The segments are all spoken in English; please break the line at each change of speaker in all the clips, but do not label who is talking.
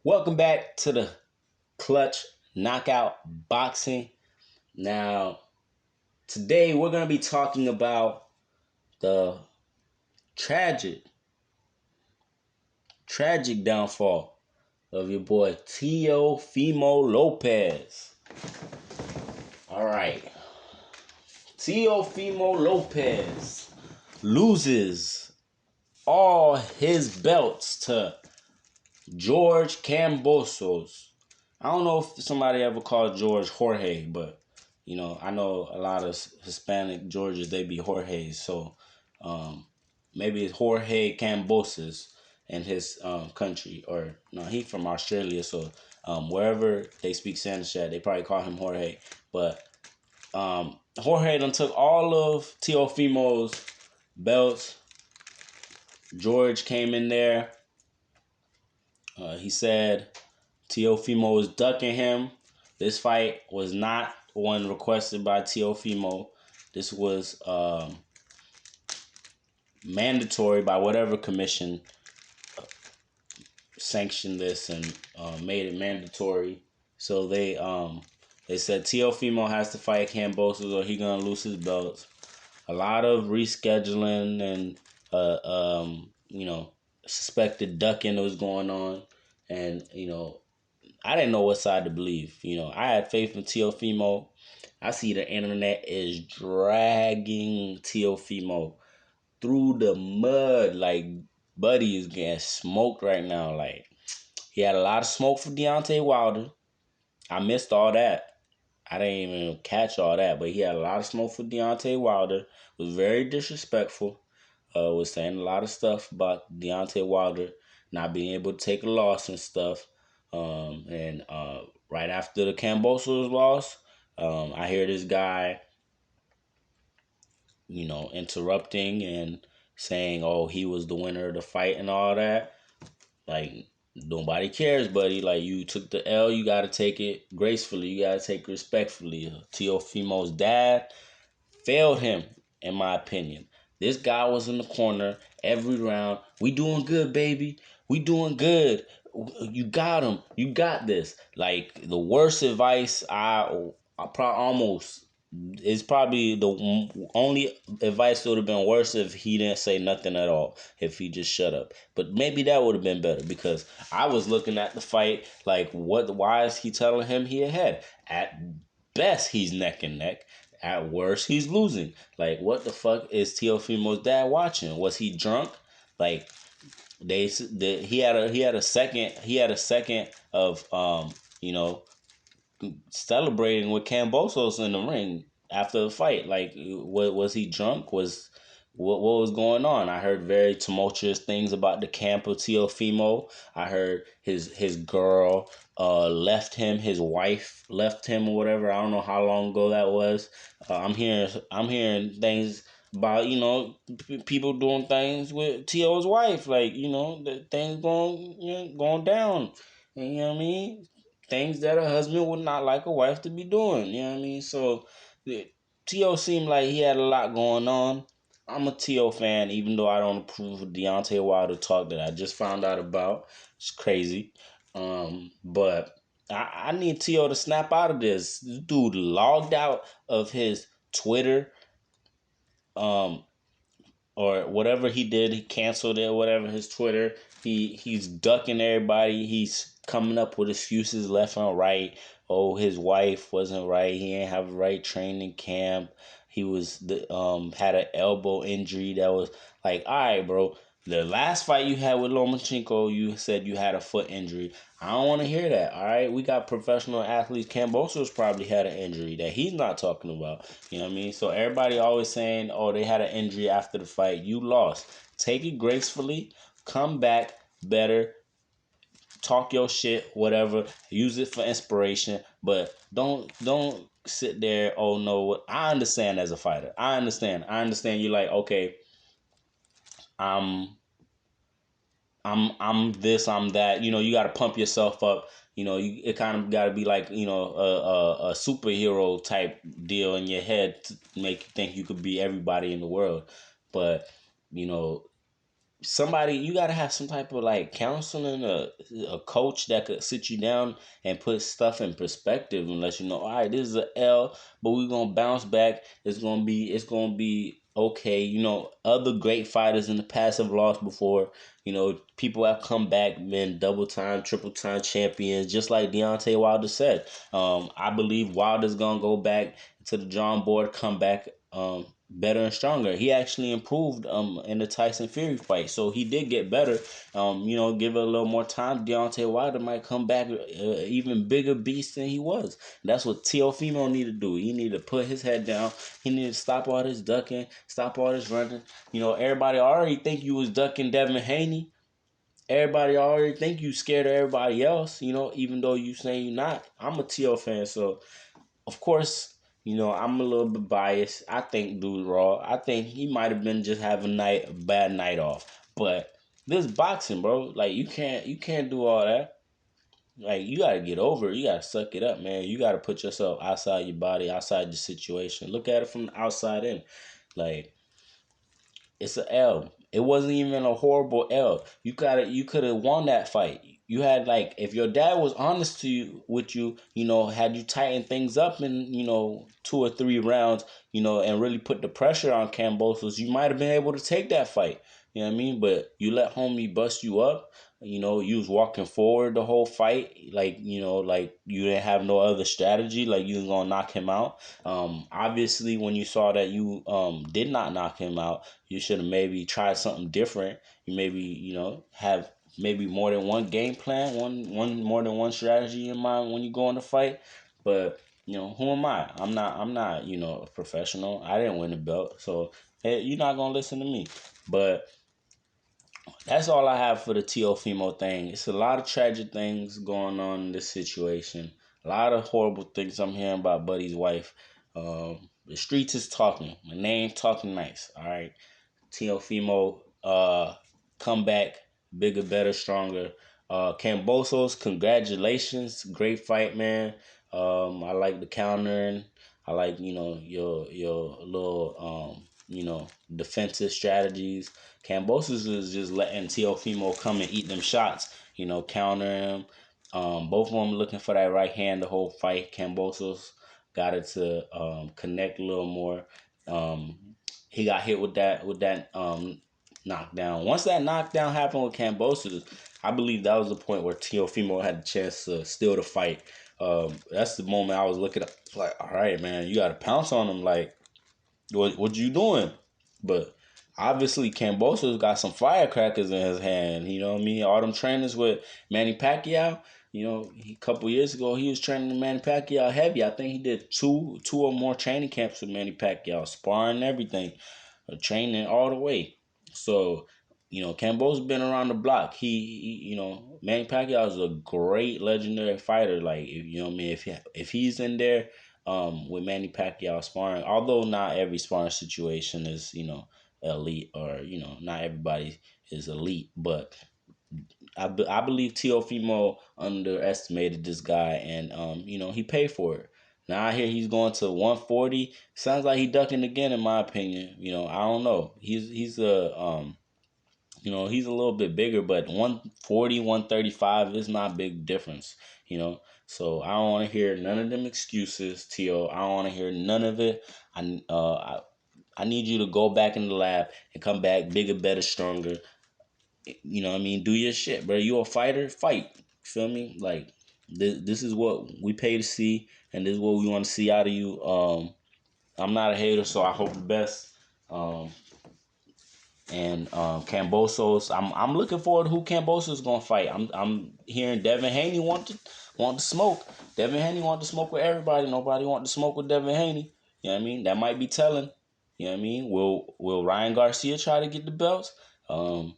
Welcome back to the Clutch Knockout Boxing. Now, today we're going to be talking about the tragic, tragic downfall of your boy Teofimo Lopez. All right. Teofimo Lopez loses all his belts to George Cambosos. I don't know if somebody ever called George Jorge, but I know a lot of Hispanic Georges, they be Jorge's. So maybe it's Jorge Cambosos in his country, or no, he from Australia. So wherever they speak Spanish at, they probably call him Jorge. But Jorge done took all of Teofimo's belts. George came in there. He said Teofimo was ducking him. This fight was not one requested by Teofimo. This was mandatory by whatever commission sanctioned this and made it mandatory. So they said Teofimo has to fight Cambosos or he gonna lose his belts. A lot of rescheduling and suspected ducking was going on, and I didn't know what side to believe. I had faith in Teofimo. I see the internet is dragging Teofimo through the mud. Like, Buddy is getting smoked right now. Like, he had a lot of smoke for Deontay Wilder. I missed all that. I didn't even catch all that, but he had a lot of smoke for Deontay Wilder. Was very disrespectful. Was saying a lot of stuff about Deontay Wilder not being able to take a loss and stuff. And right after the Cambosos loss, I hear this guy, interrupting and saying, "Oh, he was the winner of the fight" and all that. Like, nobody cares, buddy. Like, you took the L, you gotta take it gracefully. You gotta take it respectfully. Teofimo's dad failed him, in my opinion. This guy was in the corner every round. We doing good, baby. We doing good. You got him. You got this. Like, the worst advice I probably almost it's probably the only advice that would have been worse if he didn't say nothing at all, if he just shut up. But maybe that would have been better, because I was looking at the fight like, why is he telling him he ahead? At best, he's neck and neck. At worst, he's losing. Like, what the fuck is Teofimo's dad watching? Was he drunk? Like, he had a second of celebrating with Cambosos in the ring after the fight. Like, what was he drunk? What was going on? I heard very tumultuous things about the camp of Teofimo. I heard his girl left him, his wife left him or whatever. I don't know how long ago that was. I'm hearing things about people doing things with T.O.'s wife, like the things going down, and you know what I mean, things that a husband would not like a wife to be doing. You know what I mean? So T.O. seemed like he had a lot going on. I'm a T.O. fan, even though I don't approve of Deontay Wilder talk that I just found out about. It's crazy. But I need T.O. to snap out of this. This dude logged out of his Twitter, or whatever he did. He canceled it, whatever, his Twitter. He's ducking everybody. He's coming up with excuses left and right. Oh, his wife wasn't right. He didn't have the right training camp. He had an elbow injury that was like, all right, bro. The last fight you had with Lomachenko, you said you had a foot injury. I don't want to hear that. All right, we got professional athletes. Cambosos probably had an injury that he's not talking about. You know what I mean? So everybody always saying, "Oh, they had an injury after the fight." You lost. Take it gracefully. Come back better. Talk your shit. Whatever. Use it for inspiration. But don't sit there. Oh no, I understand as a fighter. I understand. You're like, okay, I'm I'm this, I'm that. You got to pump yourself up. It kind of got to be like a superhero type deal in your head to make you think you could be everybody in the world. But you know, somebody, you gotta have some type of like counseling, a coach that could sit you down and put stuff in perspective and let you know, all right, this is a L, but we're gonna bounce back. It's gonna be okay. Other great fighters in the past have lost before. People have come back, been double time, triple time champions, just like Deontay Wilder said. I believe Wilder's gonna go back to the drawing board, come back better and stronger. He actually improved in the Tyson Fury fight, so he did get better. Give it a little more time, Deontay Wilder might come back even bigger beast than he was. That's what Teofimo need to do. He need to put his head down. He need to stop all this ducking, stop all this running. Everybody already think you was ducking Devin Haney. Everybody already think you scared of everybody else. Even though you say you're not. I'm a Teo fan, so of course, I'm a little bit biased. I think dude raw. I think he might have been just having a bad night off. But this boxing, bro, like you can't do all that. Like you gotta get over it. You gotta suck it up, man. You gotta put yourself outside your body, outside the situation. Look at it from the outside in. Like it's a L. It wasn't even a horrible L. You could have won that fight. You had like if your dad was honest to you with you, had you tightened things up in, 2 or 3 rounds, and really put the pressure on Cambosos, you might have been able to take that fight. You know what I mean? But you let homie bust you up. You was walking forward the whole fight, like you didn't have no other strategy, like you was gonna knock him out. Obviously, when you saw that you did not knock him out, you should have maybe tried something different. You maybe have maybe more than one game plan, one more than one strategy in mind when you go in the fight. But who am I? I'm not a professional. I didn't win the belt, so hey, you're not gonna listen to me. But that's all I have for the Teofimo thing. It's a lot of tragic things going on in this situation. A lot of horrible things I'm hearing about Buddy's wife. The streets is talking. My name talking nice. All right. Teofimo, come back, bigger, better, stronger. Cambosos, congratulations, great fight, man. I like the countering. I like your little defensive strategies. Cambosos is just letting Teofimo come and eat them shots. Counter him. Both of them looking for that right hand the whole fight. Cambosos got it to connect a little more. He got hit with that knockdown. Once that knockdown happened with Cambosos, I believe that was the point where Teofimo had the chance to steal the fight. That's the moment I was looking at, like, all right, man, you got to pounce on him. Like, what you doing? But obviously, Cambosos got some firecrackers in his hand. You know what I mean? All them trainers with Manny Pacquiao. A couple years ago, he was training Manny Pacquiao heavy. I think he did two or more training camps with Manny Pacquiao, sparring and everything, training all the way. So, Cambo's been around the block. Manny Pacquiao is a great legendary fighter. Like, you know what I mean? If he's in there, with Manny Pacquiao sparring, although not every sparring situation is, elite, or, not everybody is elite, but I believe Teofimo underestimated this guy, and he paid for it. Now I hear he's going to 140. Sounds like he ducking again, in my opinion. I don't know. He's a little bit bigger, but 140, 135 is not a big difference. So I don't want to hear none of them excuses, Tio. I don't want to hear none of it. I need you to go back in the lab and come back bigger, better, stronger. You know what I mean? Do your shit, bro. You a fighter? Fight. Feel me? Like, this is what we pay to see, and this is what we want to see out of you. I'm not a hater, so I hope the best. And Cambosos, I'm looking forward to who Cambosos is gonna fight. I'm hearing Devin Haney want to smoke. Devin Haney want to smoke with everybody. Nobody want to smoke with Devin Haney. You know what I mean? That might be telling. You know what I mean? Will Ryan Garcia try to get the belts? I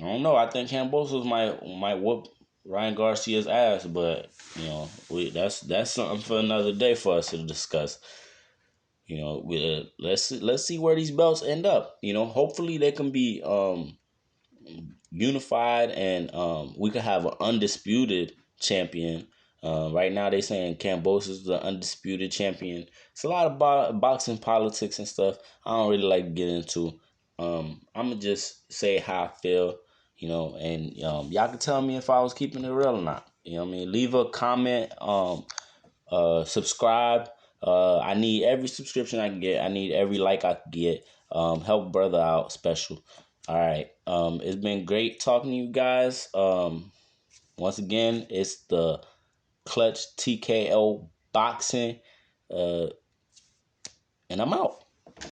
don't know. I think Cambosos might whoop Ryan Garcia's ass, but that's something for another day for us to discuss. Let's see where these belts end up. Hopefully they can be unified, and we could have an undisputed champion. Right now they saying Cambosos is the undisputed champion. It's a lot of boxing politics and stuff I don't really like to get into. I'm gonna just say how I feel, and y'all can tell me if I was keeping it real or not. You know what I mean? Leave a comment. Subscribe. I need every subscription I can get. I need every like I can get. Help brother out special. All right. It's been great talking to you guys. Once again, it's the Clutch TKO Boxing. And I'm out.